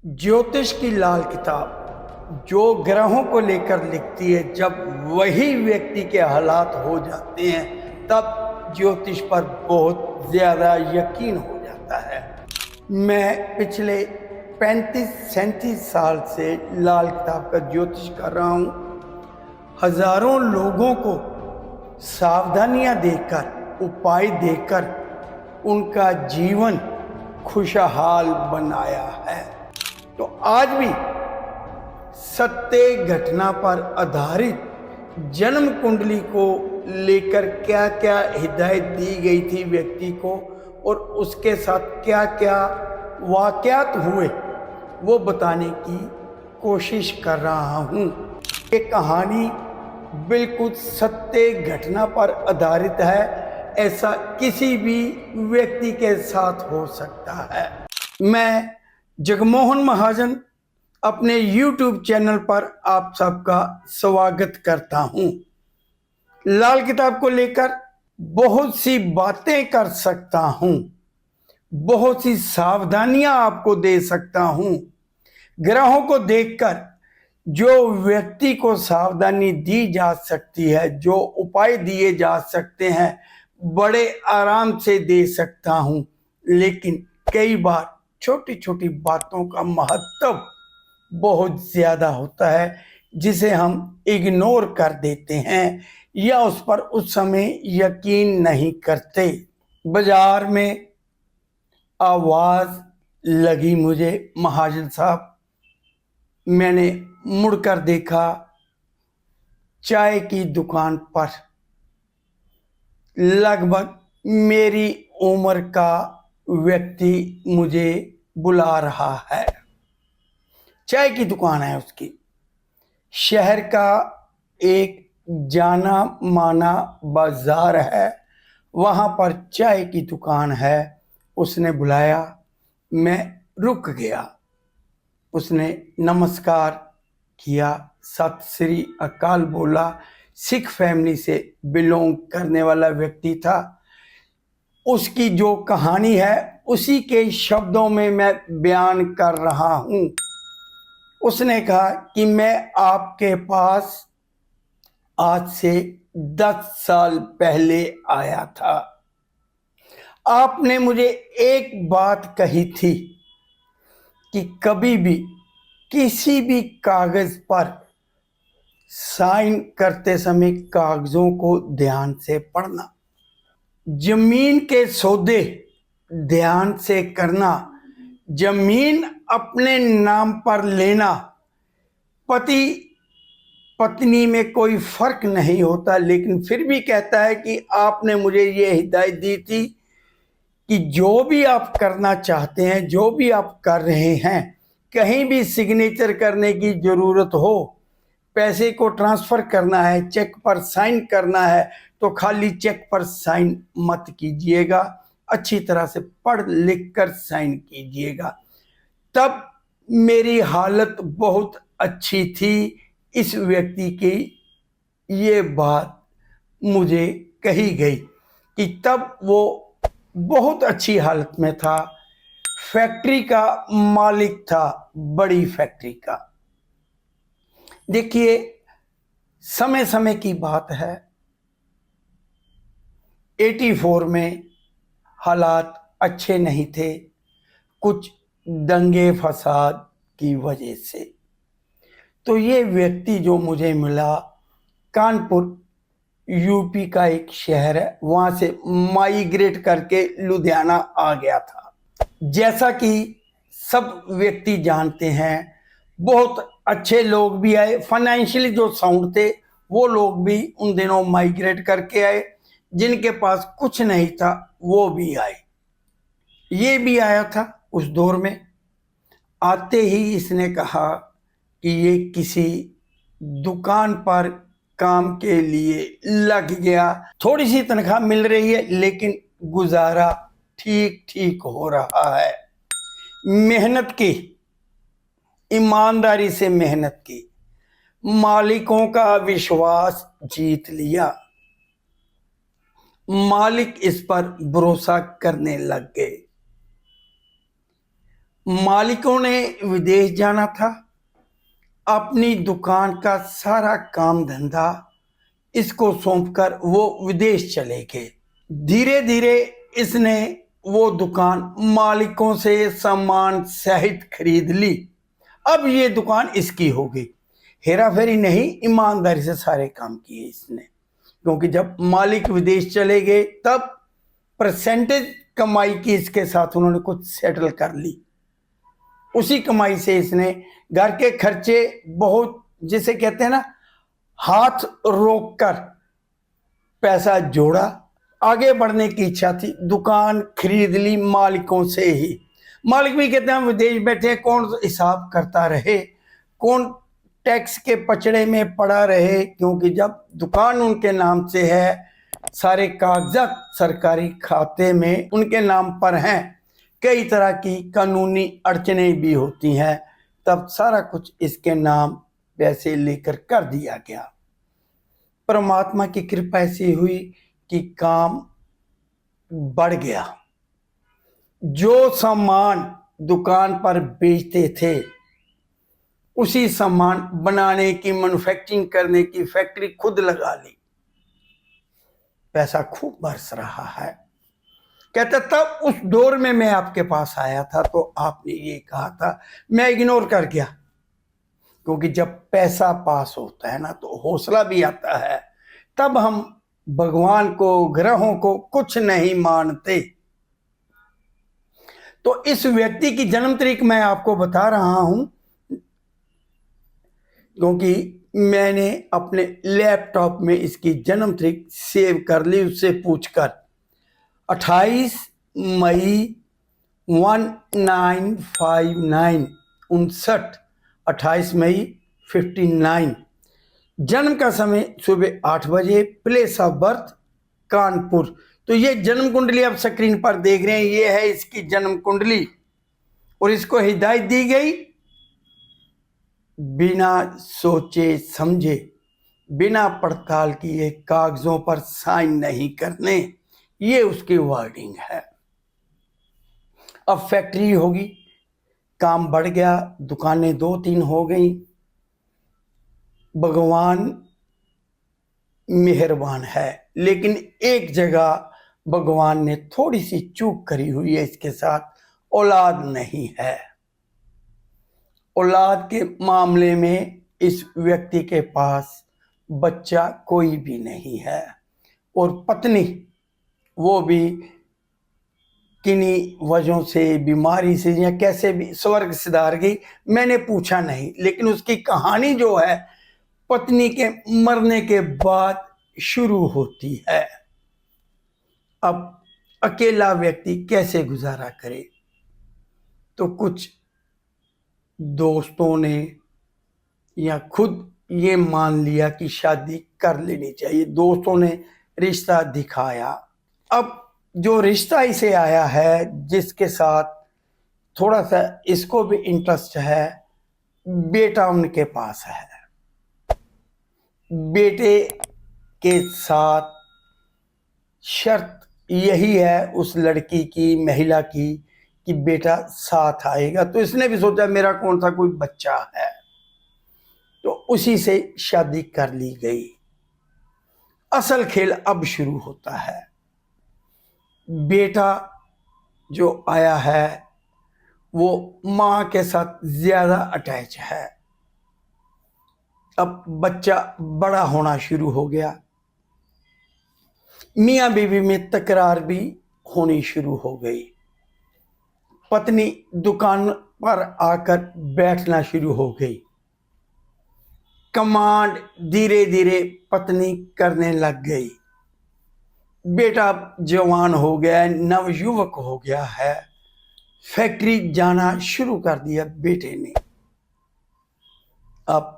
ज्योतिष की लाल किताब जो ग्रहों को लेकर लिखती है, जब वही व्यक्ति के हालात हो जाते हैं तब ज्योतिष पर बहुत ज़्यादा यकीन हो जाता है। मैं पिछले 35-37 साल से लाल किताब का ज्योतिष कर रहा हूँ। हजारों लोगों को सावधानियां देकर, उपाय देकर उनका जीवन खुशहाल बनाया है। तो आज भी सत्य घटना पर आधारित जन्म कुंडली को लेकर क्या क्या हिदायत दी गई थी व्यक्ति को और उसके साथ क्या क्या वाकयात हुए वो बताने की कोशिश कर रहा हूँ। ये कहानी बिल्कुल सत्य घटना पर आधारित है। ऐसा किसी भी व्यक्ति के साथ हो सकता है। मैं जगमोहन महाजन अपने YouTube चैनल पर आप सबका स्वागत करता हूं। लाल किताब को लेकर बहुत सी बातें कर सकता हूं, बहुत सी सावधानियां आपको दे सकता हूं। ग्रहों को देखकर जो व्यक्ति को सावधानी दी जा सकती है, जो उपाय दिए जा सकते हैं, बड़े आराम से दे सकता हूं। लेकिन कई बार छोटी छोटी बातों का महत्व बहुत ज्यादा होता है जिसे हम इग्नोर कर देते हैं या उस पर उस समय यकीन नहीं करते। बाजार में आवाज लगी मुझे, महाजन साहब। मैंने मुड़कर देखा, चाय की दुकान पर लगभग मेरी उम्र का व्यक्ति मुझे बुला रहा है। चाय की दुकान है उसकी, शहर का एक जाना माना बाजार है, वहां पर चाय की दुकान है। उसने बुलाया, मैं रुक गया। उसने नमस्कार किया, सत श्री अकाल बोला। सिख फैमिली से बिलोंग करने वाला व्यक्ति था। उसकी जो कहानी है उसी के शब्दों में मैं बयान कर रहा हूं। उसने कहा कि मैं आपके पास आज से 10 साल पहले आया था। आपने मुझे एक बात कही थी कि कभी भी किसी भी कागज पर साइन करते समय कागजों को ध्यान से पढ़ना, जमीन के सौदे ध्यान से करना, जमीन अपने नाम पर लेना। पति पत्नी में कोई फर्क नहीं होता, लेकिन फिर भी कहता है कि आपने मुझे ये हिदायत दी थी कि जो भी आप करना चाहते हैं, जो भी आप कर रहे हैं, कहीं भी सिग्नेचर करने की जरूरत हो, पैसे को ट्रांसफर करना है, चेक पर साइन करना है, तो खाली चेक पर साइन मत कीजिएगा, अच्छी तरह से पढ़ लिख कर साइन कीजिएगा। तब मेरी हालत बहुत अच्छी थी। इस व्यक्ति की ये बात मुझे कही गई कि तब वो बहुत अच्छी हालत में था, फैक्ट्री का मालिक था, बड़ी फैक्ट्री का। देखिए, समय समय की बात है। 84 में हालात अच्छे नहीं थे, कुछ दंगे फसाद की वजह से। तो ये व्यक्ति जो मुझे मिला, कानपुर यूपी का एक शहर है, वहां से माइग्रेट करके लुधियाना आ गया था। जैसा कि सब व्यक्ति जानते हैं, बहुत अच्छे लोग भी आए, फाइनेंशियली जो साउंड थे वो लोग भी उन दिनों माइग्रेट करके आए। जिनके पास कुछ नहीं था वो भी आए। ये भी आया था उस दौर में। आते ही इसने कहा कि ये किसी दुकान पर काम के लिए लग गया। थोड़ी सी तनख्वाह मिल रही है लेकिन गुजारा ठीक ठीक हो रहा है। मेहनत की, ईमानदारी से मेहनत की, मालिकों का विश्वास जीत लिया, मालिक इस पर भरोसा करने लग गए। मालिकों ने विदेश जाना था। अपनी दुकान का सारा काम धंधा इसको सौंपकर वो विदेश चले गए। धीरे धीरे इसने वो दुकान मालिकों से सामान सहित खरीद ली। अब ये दुकान इसकी हो गई। हेरा फेरी नहीं, ईमानदारी से सारे काम किए इसने, क्योंकि जब मालिक विदेश चले गए तब परसेंटेज कमाई की इसके साथ उन्होंने कुछ सेटल कर ली। उसी कमाई से इसने घर के खर्चे बहुत, जिसे कहते हैं ना, हाथ रोक कर पैसा जोड़ा। आगे बढ़ने की इच्छा थी, दुकान खरीद ली मालिकों से ही। मालिक भी कहते हैं विदेश बैठे, कौन हिसाब करता रहे, कौन टैक्स के पचड़े में पड़ा रहे, क्योंकि जब दुकान उनके नाम से है, सारे कागजात सरकारी खाते में उनके नाम पर हैं, कई तरह की कानूनी अड़चने भी होती हैं, तब सारा कुछ इसके नाम पैसे लेकर कर दिया गया। परमात्मा की कृपा ऐसी हुई कि काम बढ़ गया। जो सामान दुकान पर बेचते थे उसी सामान बनाने की, मैन्युफैक्चरिंग करने की फैक्ट्री खुद लगा ली। पैसा खूब बरस रहा है। कहता तब उस दौर में मैं आपके पास आया था तो आपने ये कहा था, मैं इग्नोर कर गया, क्योंकि जब पैसा पास होता है ना तो हौसला भी आता है। तब हम भगवान को, ग्रहों को कुछ नहीं मानते। तो इस व्यक्ति की जन्म तारीख मैं आपको बता रहा हूं, क्योंकि मैंने अपने लैपटॉप में इसकी जन्म तारीख सेव कर ली उससे पूछकर। 28 मई 1959, 28 मई 59। जन्म का समय सुबह 8 बजे, प्लेस ऑफ बर्थ कानपुर। तो ये जन्म कुंडली आप स्क्रीन पर देख रहे हैं, ये है इसकी जन्म कुंडली। और इसको हिदायत दी गई, बिना सोचे समझे, बिना पड़ताल किए कागजों पर साइन नहीं करने, ये उसकी वर्डिंग है। अब फैक्ट्री होगी, काम बढ़ गया, दुकानें 2-3 हो गई। भगवान मेहरबान है, लेकिन एक जगह भगवान ने थोड़ी सी चूक करी हुई है इसके साथ, औलाद नहीं है। औलाद के मामले में इस व्यक्ति के पास बच्चा कोई भी नहीं है। और पत्नी, वो भी किन्हीं वजहों से, बीमारी से या कैसे भी स्वर्ग सिधार गई, मैंने पूछा नहीं। लेकिन उसकी कहानी जो है पत्नी के मरने के बाद शुरू होती है। अब अकेला व्यक्ति कैसे गुजारा करे, तो कुछ दोस्तों ने या खुद ये मान लिया कि शादी कर लेनी चाहिए। दोस्तों ने रिश्ता दिखाया। अब जो रिश्ता इसे आया है, जिसके साथ थोड़ा सा इसको भी इंटरेस्ट है, बेटा उनके पास है। बेटे के साथ शर्त यही है उस लड़की की, महिला की, कि बेटा साथ आएगा। तो इसने भी सोचा मेरा कौन सा कोई बच्चा है, तो उसी से शादी कर ली गई। असल खेल अब शुरू होता है। बेटा जो आया है वो मां के साथ ज्यादा अटैच है। अब बच्चा बड़ा होना शुरू हो गया। मियां बीवी में तकरार भी होनी शुरू हो गई। पत्नी दुकान पर आकर बैठना शुरू हो गई। कमांड धीरे धीरे पत्नी करने लग गई। बेटा जवान हो गया, नवयुवक हो गया है, फैक्ट्री जाना शुरू कर दिया बेटे ने। अब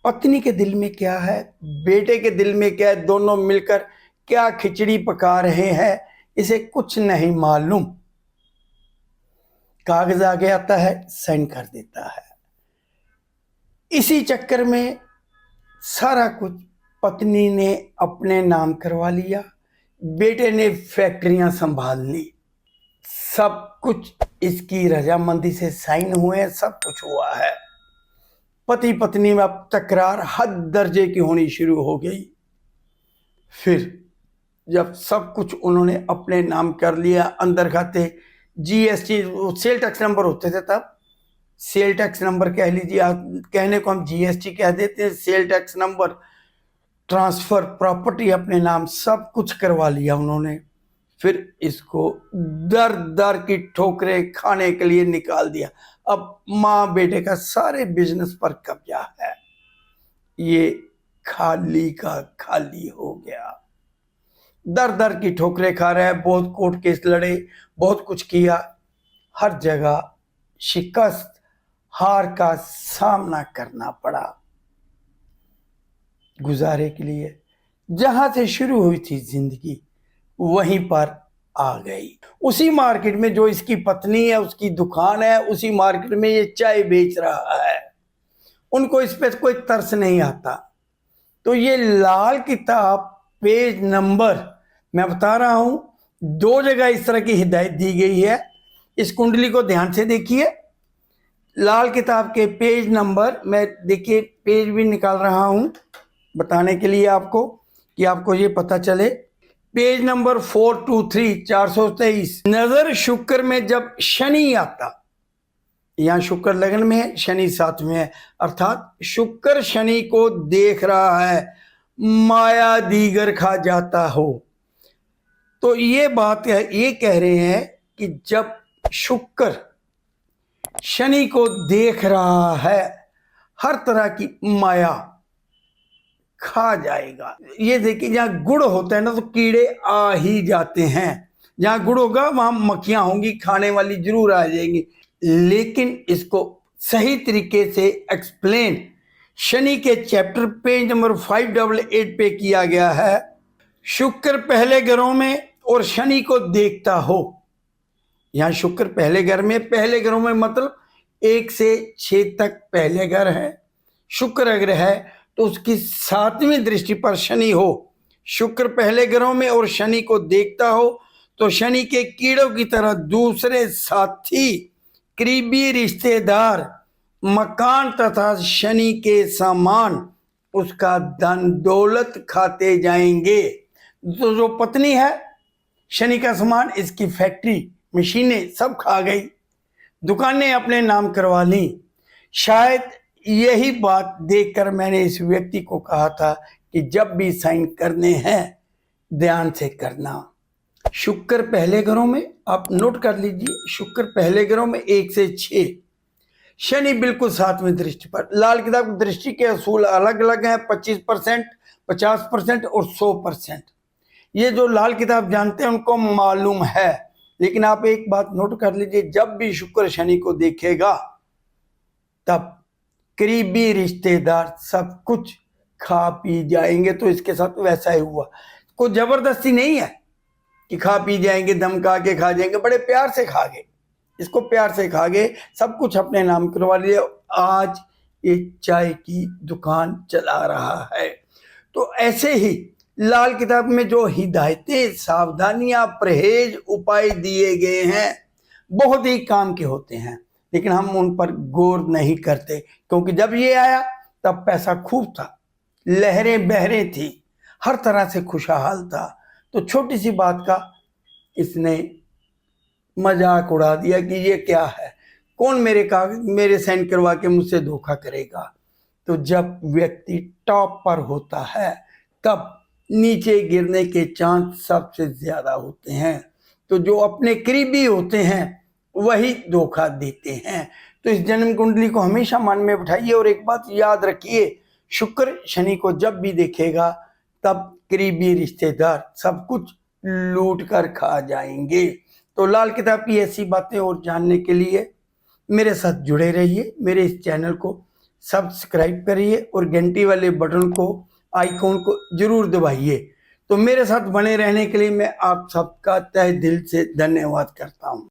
पत्नी के दिल में क्या है, बेटे के दिल में क्या है, दोनों मिलकर क्या खिचड़ी पका रहे हैं, इसे कुछ नहीं मालूम। कागज आगे आता है, साइन कर देता है। इसी चक्कर में सारा कुछ पत्नी ने अपने नाम करवा लिया, बेटे ने फैक्ट्रियां संभाल ली। सब कुछ इसकी रजामंदी से साइन हुए हैं, सब कुछ हुआ है। पति पत्नी में अब तकरार हद दर्जे की होनी शुरू हो गई। फिर जब सब कुछ उन्होंने अपने नाम कर लिया, अंदर खाते जीएसटी, सेल टैक्स नंबर होते थे तब, सेल टैक्स नंबर कह लीजिए, कहने को हम जीएसटी कह देते हैं, sale tax number, transfer, property अपने नाम, सब कुछ करवा लिया उन्होंने। फिर इसको दर दर की ठोकरें खाने के लिए निकाल दिया। अब माँ बेटे का सारे बिजनेस पर कब्जा है। ये खाली का खाली हो गया। दर दर की ठोकरें खा रहा है, बहुत कोर्ट केस लड़े, बहुत कुछ किया, हर जगह शिकस्त, हार का सामना करना पड़ा। गुजारे के लिए जहां से शुरू हुई थी जिंदगी वहीं पर आ गई। उसी मार्केट में जो इसकी पत्नी है, उसकी दुकान है, उसी मार्केट में ये चाय बेच रहा है। उनको इस पे कोई तरस नहीं आता। तो ये लाल किताब पेज नंबर मैं बता रहा हूं, 2 जगह इस तरह की हिदायत दी गई है। इस कुंडली को ध्यान से देखिए। लाल किताब के पेज नंबर, मैं देखिए पेज भी निकाल रहा हूं बताने के लिए आपको, कि आपको ये पता चले। पेज नंबर 423, 423, नजर शुक्र में जब शनि आता, यहां शुक्र लगन में है, शनि साथ में है, अर्थात शुक्र शनि को देख रहा है, माया दीगर खा जाता हो। तो ये बात है, ये कह रहे हैं कि जब शुक्र शनि को देख रहा है, हर तरह की माया खा जाएगा। ये देखिए, जहां गुड़ होता है ना तो कीड़े आ ही जाते हैं। जहां गुड़ होगा वहां मक्खियां होंगी, खाने वाली जरूर आ जाएंगी। लेकिन इसको सही तरीके से एक्सप्लेन शनि के चैप्टर पेज नंबर 588 पे किया गया है। शुक्र पहले घरों में और शनि को देखता हो। यहां शुक्र पहले घर में, पहले घरों में मतलब 1 से 6 तक पहले घर है। शुक्र अगर है तो उसकी 7वीं दृष्टि पर शनि हो, शुक्र पहले घरों में और शनि को देखता हो, तो शनि के कीड़ों की तरह दूसरे साथी, करीबी रिश्तेदार, मकान तथा शनि के सामान, उसका धन दौलत खाते जाएंगे। तो जो पत्नी है, शनि का सामान, इसकी फैक्ट्री, मशीनें सब खा गई, दुकानें अपने नाम करवा ली। शायद यही बात देखकर मैंने इस व्यक्ति को कहा था कि जब भी साइन करने हैं ध्यान से करना। शुक्र पहले घरों में, आप नोट कर लीजिए, शुक्र पहले घरों में 1 से 6, शनि बिल्कुल 7वीं दृष्टि पर। लाल किताब की दृष्टि के असूल अलग अलग हैं, 25%, 50% और 100%। ये जो लाल किताब जानते हैं उनको मालूम है। लेकिन आप एक बात नोट कर लीजिए, जब भी शुक्र शनि को देखेगा तब करीबी रिश्तेदार सब कुछ खा पी जाएंगे। तो इसके साथ वैसा ही हुआ। कोई जबरदस्ती नहीं है कि खा पी जाएंगे, धमका के खा जाएंगे, बड़े प्यार से खा गए, इसको प्यार से खा गए, सब कुछ अपने नाम करवा लिया। आज ये चाय की दुकान चला रहा है। तो ऐसे ही लाल किताब में जो हिदायतें, सावधानियां, परहेज, उपाय दिए गए हैं बहुत ही काम के होते हैं, लेकिन हम उन पर गौर नहीं करते। क्योंकि जब ये आया तब पैसा खूब था, लहरें बहरें थी, हर तरह से खुशहाल था। तो छोटी सी बात का इसने मजाक उड़ा दिया कि ये क्या है, कौन मेरे कागज मेरे साइन करवा के मुझसे धोखा करेगा। तो जब व्यक्ति टॉप पर होता है तब नीचे गिरने के चांस सबसे ज्यादा होते हैं। तो जो अपने करीबी होते हैं वही धोखा देते हैं। तो इस जन्म कुंडली को हमेशा मन में बिठाइए और एक बात याद रखिए, शुक्र शनि को जब भी देखेगा तब करीबी रिश्तेदार सब कुछ लूट कर खा जाएंगे। तो लाल किताब की ऐसी बातें और जानने के लिए मेरे साथ जुड़े रहिए। मेरे इस चैनल को सब्सक्राइब करिए और घंटी वाले बटन को, आइकॉन को जरूर दबाइए। तो मेरे साथ बने रहने के लिए मैं आप सबका तहे दिल से धन्यवाद करता हूँ।